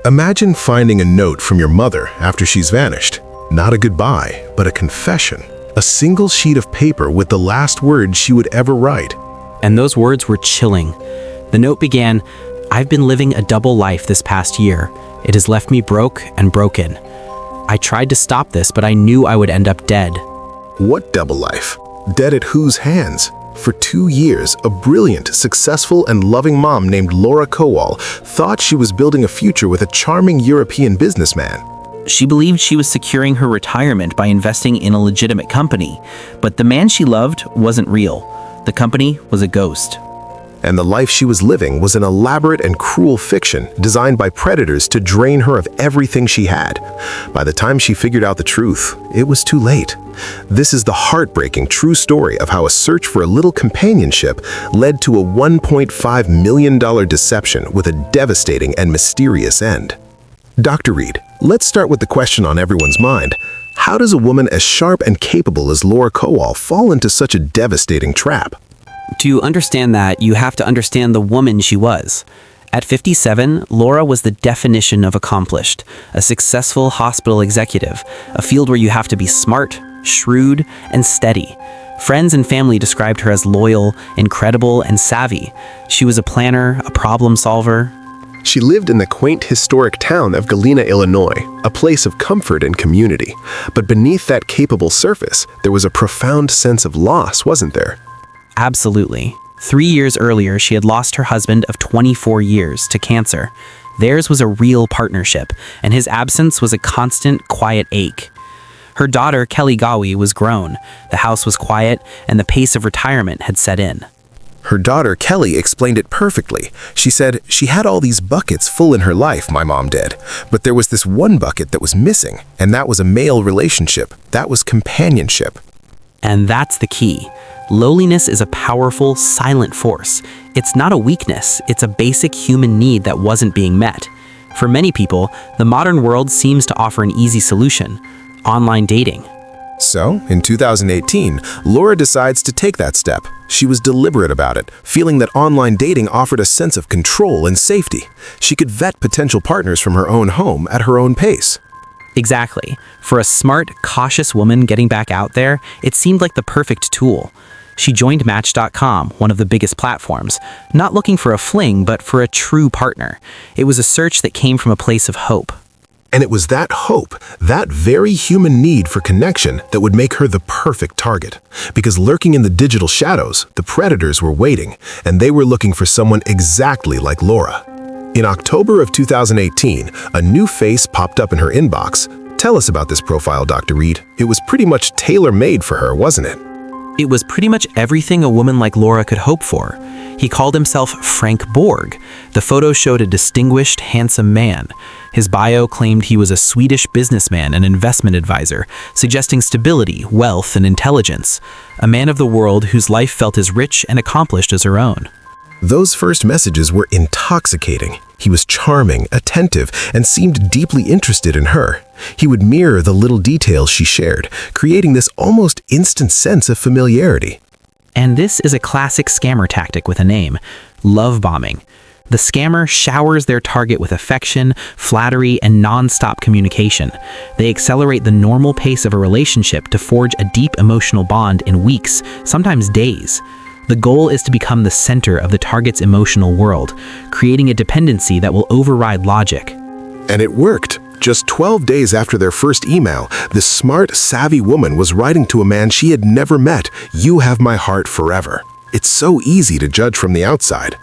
Imagine finding a note from your mother after she's vanished. Not a goodbye, but a confession. A single sheet of paper with the last words she would ever write. And those words were chilling. The note began, "I've been living a double life this past year. It has left me broke and broken. I tried to stop this, but I knew I would end up dead." What double life? Dead at whose hands? For 2 years, a brilliant, successful, and loving mom named Laura Kowal thought she was building a future with a charming European businessman. She believed she was securing her retirement by investing in a legitimate company, but the man she loved wasn't real. The company was a ghost. And the life she was living was an elaborate and cruel fiction designed by predators to drain her of everything she had. By the time she figured out the truth, it was too late. This is the heartbreaking true story of how a search for a little companionship led to a $1.5 million deception with a devastating and mysterious end. Dr. Reed, let's start with the question on everyone's mind. How does a woman as sharp and capable as Laura Kowal fall into such a devastating trap? To understand that, you have to understand the woman she was. At 57, Laura was the definition of accomplished, a successful hospital executive, a field where you have to be smart, shrewd, and steady. Friends and family described her as loyal, incredible, and savvy. She was a planner, a problem solver. She lived in the quaint historic town of Galena, Illinois, a place of comfort and community. But beneath that capable surface, there was a profound sense of loss, wasn't there? Absolutely. 3 years earlier, she had lost her husband of 24 years to cancer. Theirs was a real partnership, and his absence was a constant, quiet ache. Her daughter, Kelly Gawi, was grown. The house was quiet, and the pace of retirement had set in. Her daughter, Kelly, explained it perfectly. She said she had all these buckets full in her life, my mom did. But there was this one bucket that was missing, and that was a male relationship. That was companionship. And that's the key. Loneliness is a powerful, silent force. It's not a weakness, it's a basic human need that wasn't being met. For many people, the modern world seems to offer an easy solution: online dating. So, in 2018, Laura decides to take that step. She was deliberate about it, feeling that online dating offered a sense of control and safety. She could vet potential partners from her own home at her own pace. Exactly. For a smart, cautious woman getting back out there, it seemed like the perfect tool. She joined Match.com, one of the biggest platforms, not looking for a fling, but for a true partner. It was a search that came from a place of hope. And it was that hope, that very human need for connection, that would make her the perfect target. Because lurking in the digital shadows, the predators were waiting, and they were looking for someone exactly like Laura. In October of 2018, a new face popped up in her inbox. Tell us about this profile, Dr. Reed. It was pretty much tailor-made for her, wasn't it? It was pretty much everything a woman like Laura could hope for. He called himself Frank Borg. The photo showed a distinguished, handsome man. His bio claimed he was a Swedish businessman and investment advisor, suggesting stability, wealth, and intelligence. A man of the world whose life felt as rich and accomplished as her own. Those first messages were intoxicating. He was charming, attentive, and seemed deeply interested in her. He would mirror the little details she shared, creating this almost instant sense of familiarity. And this is a classic scammer tactic with a name: love bombing. The scammer showers their target with affection, flattery, and non-stop communication. They accelerate the normal pace of a relationship to forge a deep emotional bond in weeks, sometimes days. The goal is to become the center of the target's emotional world, creating a dependency that will override logic. And it worked. Just 12 days after their first email, this smart, savvy woman was writing to a man she had never met, "You have my heart forever." It's so easy to judge from the outside.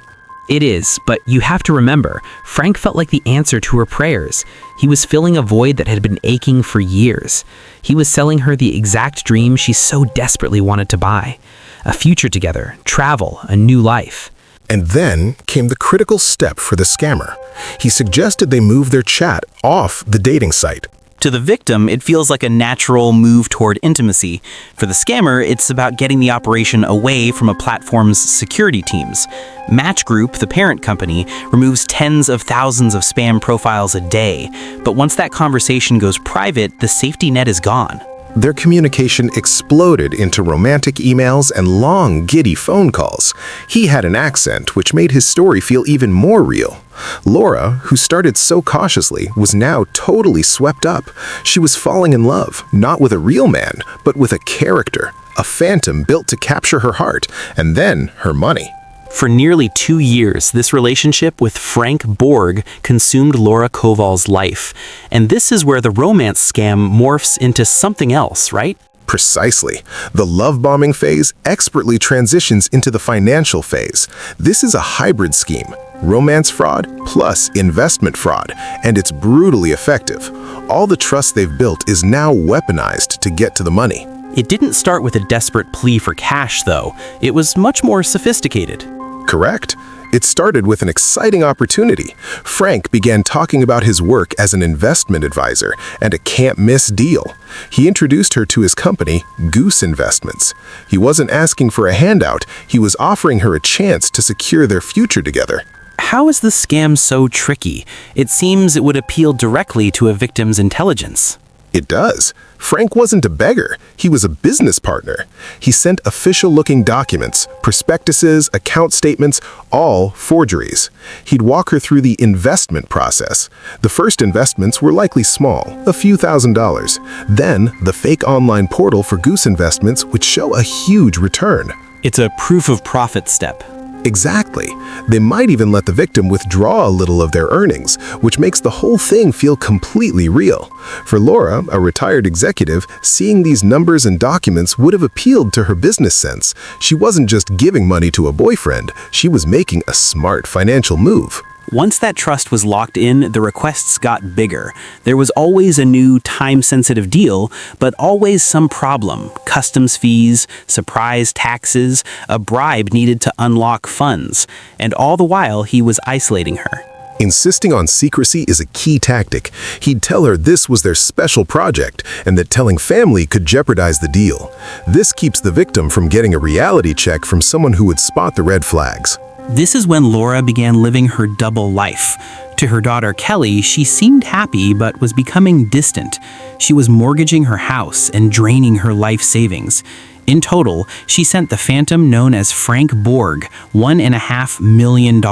It is, but you have to remember, Frank felt like the answer to her prayers. He was filling a void that had been aching for years. He was selling her the exact dream she so desperately wanted to buy. A future together, travel, a new life. And then came the critical step for the scammer. He suggested they move their chat off the dating site. To the victim, it feels like a natural move toward intimacy. For the scammer, it's about getting the operation away from a platform's security teams. Match Group, the parent company, removes tens of thousands of spam profiles a day. But once that conversation goes private, the safety net is gone. Their communication exploded into romantic emails and long, giddy phone calls. He had an accent, which made his story feel even more real. Laura, who started so cautiously, was now totally swept up. She was falling in love, not with a real man, but with a character, a phantom built to capture her heart, and then her money. For nearly 2 years, this relationship with Frank Borg consumed Laura Kowal's life. And this is where the romance scam morphs into something else, right? Precisely. The love bombing phase expertly transitions into the financial phase. This is a hybrid scheme, romance fraud plus investment fraud, and it's brutally effective. All the trust they've built is now weaponized to get to the money. It didn't start with a desperate plea for cash, though. It was much more sophisticated. Correct. It started with an exciting opportunity. Frank began talking about his work as an investment advisor and a can't-miss deal. He introduced her to his company, Goose Investments. He wasn't asking for a handout, he was offering her a chance to secure their future together. How is the scam so tricky? It seems it would appeal directly to a victim's intelligence. It does. Frank wasn't a beggar, he was a business partner. He sent official-looking documents, prospectuses, account statements, all forgeries. He'd walk her through the investment process. The first investments were likely small, a few $1,000s. Then, the fake online portal for Goose Investments would show a huge return. It's a proof of profit step. Exactly. They might even let the victim withdraw a little of their earnings, which makes the whole thing feel completely real. For Laura, a retired executive, seeing these numbers and documents would have appealed to her business sense. She wasn't just giving money to a boyfriend, she was making a smart financial move. Once that trust was locked in, the requests got bigger. There was always a new time-sensitive deal, but always some problem. Customs fees, surprise taxes, a bribe needed to unlock funds. And all the while, he was isolating her. Insisting on secrecy is a key tactic. He'd tell her this was their special project and that telling family could jeopardize the deal. This keeps the victim from getting a reality check from someone who would spot the red flags. This is when Laura began living her double life. To her daughter Kelly, she seemed happy but was becoming distant. She was mortgaging her house and draining her life savings. In total, she sent the phantom known as Frank Borg $1.5 million.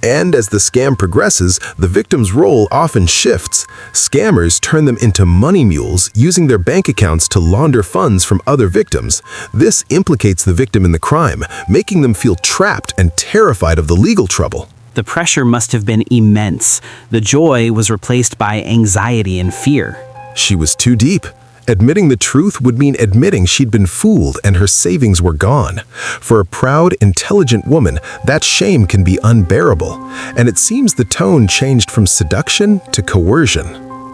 And as the scam progresses, the victim's role often shifts. Scammers turn them into money mules, using their bank accounts to launder funds from other victims. This implicates the victim in the crime, making them feel trapped and terrified of the legal trouble. The pressure must have been immense. The joy was replaced by anxiety and fear. She was too deep. Admitting the truth would mean admitting she'd been fooled and her savings were gone. For a proud, intelligent woman, that shame can be unbearable. And it seems the tone changed from seduction to coercion.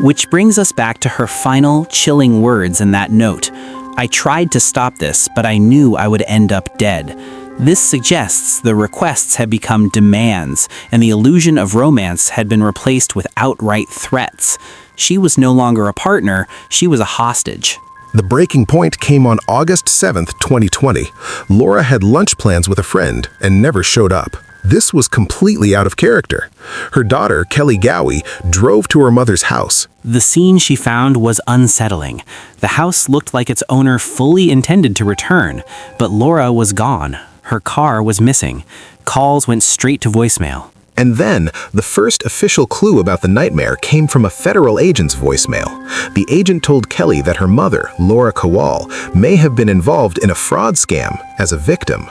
Which brings us back to her final, chilling words in that note. I tried to stop this, but I knew I would end up dead. This suggests the requests had become demands, and the illusion of romance had been replaced with outright threats. She was no longer a partner, she was a hostage. The breaking point came on August 7, 2020. Laura had lunch plans with a friend and never showed up. This was completely out of character. Her daughter, Kelly Gowie, drove to her mother's house. The scene she found was unsettling. The house looked like its owner fully intended to return, but Laura was gone. Her car was missing. Calls went straight to voicemail. And then, the first official clue about the nightmare came from a federal agent's voicemail. The agent told Kelly that her mother, Laura Kowal, may have been involved in a fraud scam as a victim.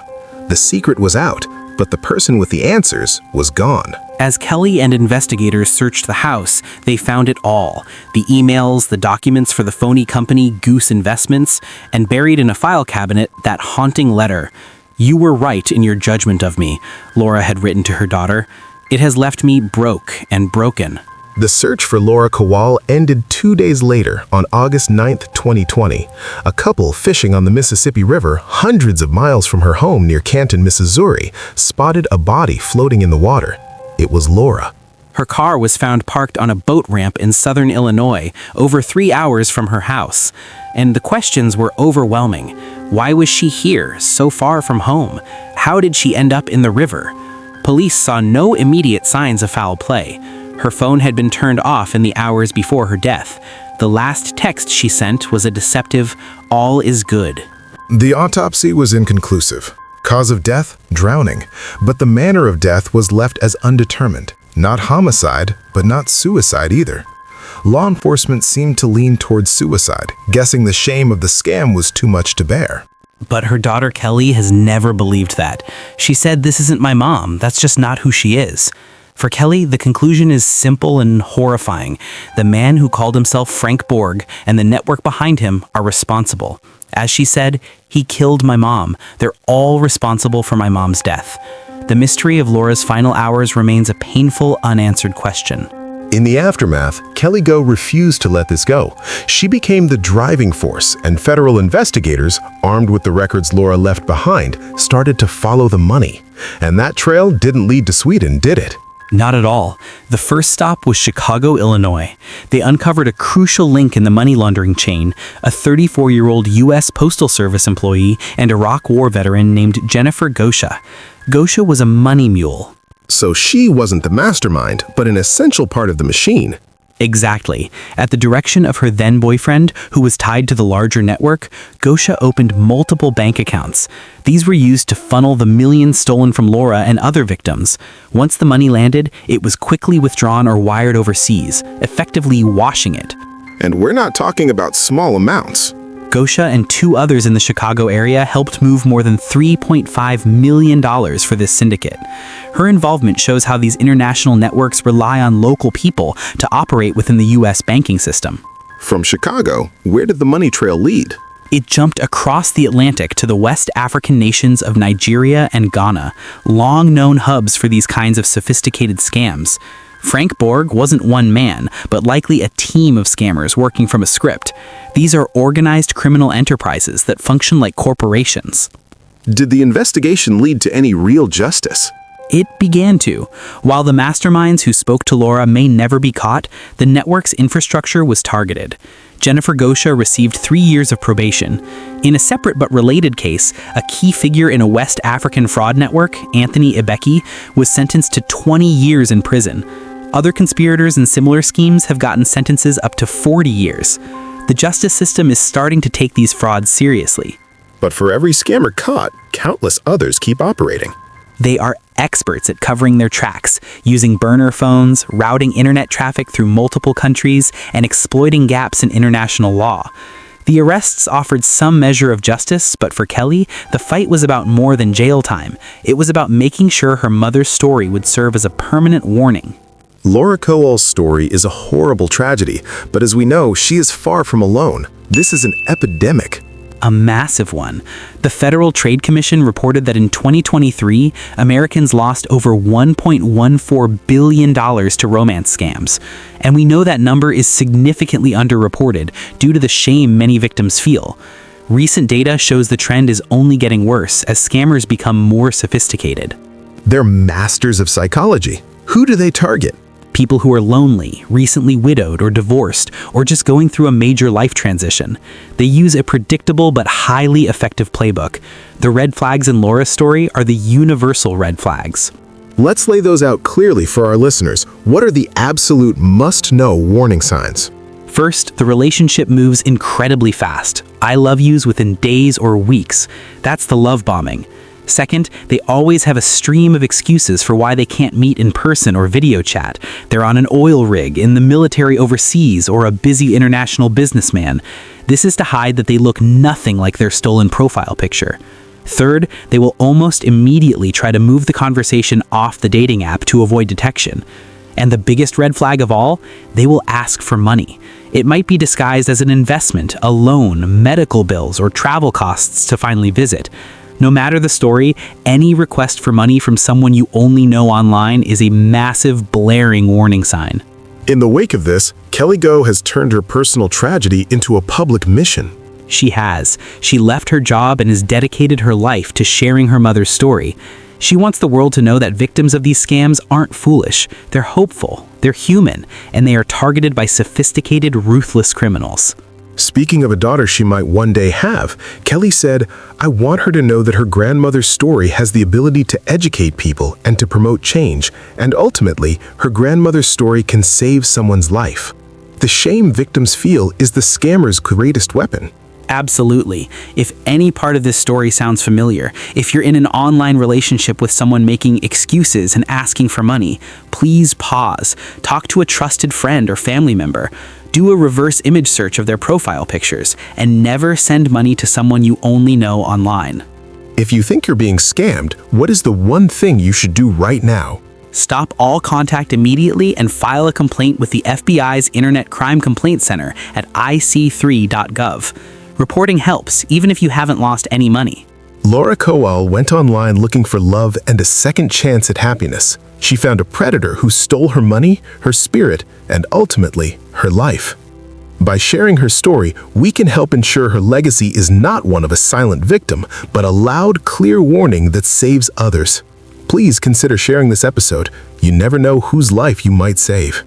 The secret was out, but the person with the answers was gone. As Kelly and investigators searched the house, they found it all. The emails, the documents for the phony company Goose Investments, and buried in a file cabinet, that haunting letter. "You were right in your judgment of me," Laura had written to her daughter. "It has left me broke and broken." The search for Laura Kowal ended 2 days later, on August 9, 2020. A couple fishing on the Mississippi River, hundreds of miles from her home near Canton, Missouri, spotted a body floating in the water. It was Laura. Her car was found parked on a boat ramp in southern Illinois, over 3 hours from her house. And the questions were overwhelming. Why was she here, so far from home? How did she end up in the river? Police saw no immediate signs of foul play. Her phone had been turned off in the hours before her death. The last text she sent was a deceptive, "All is good." The autopsy was inconclusive. Cause of death? Drowning. But the manner of death was left as undetermined. Not homicide, but not suicide either. Law enforcement seemed to lean towards suicide, guessing the shame of the scam was too much to bear. But her daughter Kelly has never believed that. She said, "This isn't my mom. That's just not who she is." For Kelly, the conclusion is simple and horrifying. The man who called himself Frank Borg and the network behind him are responsible. As she said, "He killed my mom. They're all responsible for my mom's death." The mystery of Laura's final hours remains a painful, unanswered question. In the aftermath, Kelly Go refused to let this go. She became the driving force, and federal investigators, armed with the records Laura left behind, started to follow the money. And that trail didn't lead to Sweden, did it? Not at all. The first stop was Chicago, Illinois. They uncovered a crucial link in the money laundering chain, a 34-year-old U.S. Postal Service employee and Iraq War veteran named Jennifer Gosha. Gosha was a money mule. So she wasn't the mastermind, but an essential part of the machine. Exactly. At the direction of her then-boyfriend, who was tied to the larger network, Gosha opened multiple bank accounts. These were used to funnel the millions stolen from Laura and other victims. Once the money landed, it was quickly withdrawn or wired overseas, effectively washing it. And we're not talking about small amounts. Gosha and two others in the Chicago area helped move more than $3.5 million for this syndicate. Her involvement shows how these international networks rely on local people to operate within the U.S. banking system. From Chicago, where did the money trail lead? It jumped across the Atlantic to the West African nations of Nigeria and Ghana, long-known hubs for these kinds of sophisticated scams. Frank Borg wasn't one man, but likely a team of scammers working from a script. These are organized criminal enterprises that function like corporations. Did the investigation lead to any real justice? It began to. While the masterminds who spoke to Laura may never be caught, the network's infrastructure was targeted. Jennifer Gosha received 3 years of probation. In a separate but related case, a key figure in a West African fraud network, Anthony Ibeki, was sentenced to 20 years in prison. Other conspirators in similar schemes have gotten sentences up to 40 years. The justice system is starting to take these frauds seriously. But for every scammer caught, countless others keep operating. They are experts at covering their tracks, using burner phones, routing internet traffic through multiple countries, and exploiting gaps in international law. The arrests offered some measure of justice, but for Kelly, the fight was about more than jail time. It was about making sure her mother's story would serve as a permanent warning. Laura Kowal's story is a horrible tragedy, but as we know, she is far from alone. This is an epidemic. A massive one. The Federal Trade Commission reported that in 2023, Americans lost over $1.14 billion to romance scams. And we know that number is significantly underreported due to the shame many victims feel. Recent data shows the trend is only getting worse as scammers become more sophisticated. They're masters of psychology. Who do they target? People who are lonely, recently widowed or divorced, or just going through a major life transition. They use a predictable but highly effective playbook. The red flags in Laura's story are the universal red flags. Let's lay those out clearly for our listeners. What are the absolute must-know warning signs? First, the relationship moves incredibly fast. I love yous within days or weeks. That's the love bombing. Second, they always have a stream of excuses for why they can't meet in person or video chat. They're on an oil rig, in the military overseas, or a busy international businessman. This is to hide that they look nothing like their stolen profile picture. Third, they will almost immediately try to move the conversation off the dating app to avoid detection. And the biggest red flag of all, they will ask for money. It might be disguised as an investment, a loan, medical bills, or travel costs to finally visit. No matter the story, any request for money from someone you only know online is a massive, blaring warning sign. In the wake of this, Kelly Go has turned her personal tragedy into a public mission. She has. She left her job and has dedicated her life to sharing her mother's story. She wants the world to know that victims of these scams aren't foolish. They're hopeful, they're human, and they are targeted by sophisticated, ruthless criminals. Speaking of a daughter she might one day have, Kelly said, "I want her to know that her grandmother's story has the ability to educate people and to promote change, and ultimately, her grandmother's story can save someone's life." The shame victims feel is the scammer's greatest weapon. Absolutely. If any part of this story sounds familiar, if you're in an online relationship with someone making excuses and asking for money, please pause. Talk to a trusted friend or family member. Do a reverse image search of their profile pictures, and never send money to someone you only know online. If you think you're being scammed, what is the one thing you should do right now? Stop all contact immediately and file a complaint with the FBI's Internet Crime Complaint Center at ic3.gov. Reporting helps, even if you haven't lost any money. Laura Kowal went online looking for love and a second chance at happiness. She found a predator who stole her money, her spirit, and ultimately, her life. By sharing her story, we can help ensure her legacy is not one of a silent victim, but a loud, clear warning that saves others. Please consider sharing this episode. You never know whose life you might save.